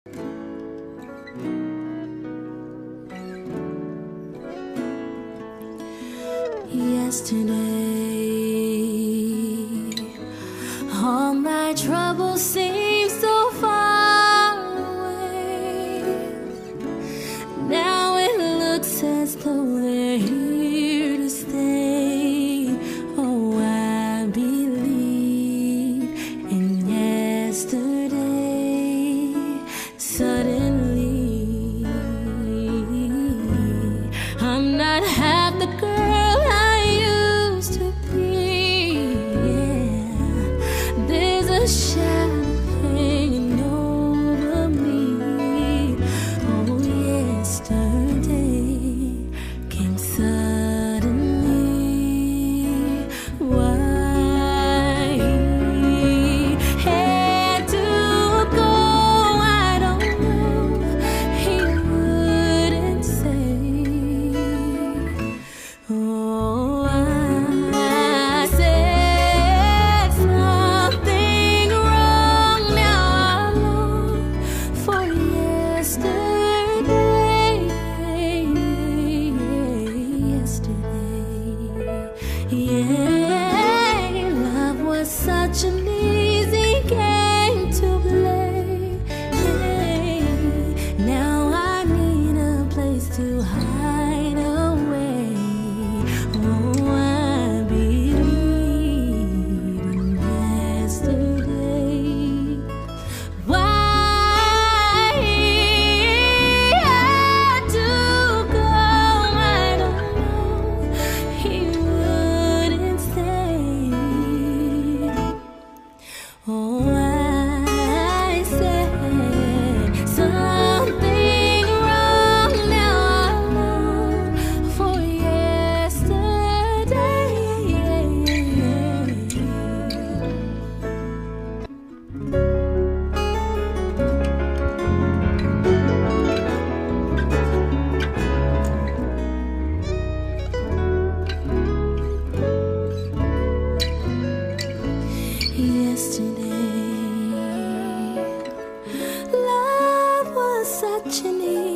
Yesterday, all my troubles seem so far away. Now it looks as though they're here to stay. Oh, I believe in yesterday. Suddenly, I'm not half the girl shadow hanging over me. Oh, yesterday came suddenly. Why he had to go, I don't know. He wouldn't say. Oh, I said something. Yeah, love was such an easy game to play. Now I need a place to hide away. Oh, I believe in yesterday. Why he had to go, I don't know. He oh, I said something wrong. Now I know for yesterday. Yesterday, love was such an easy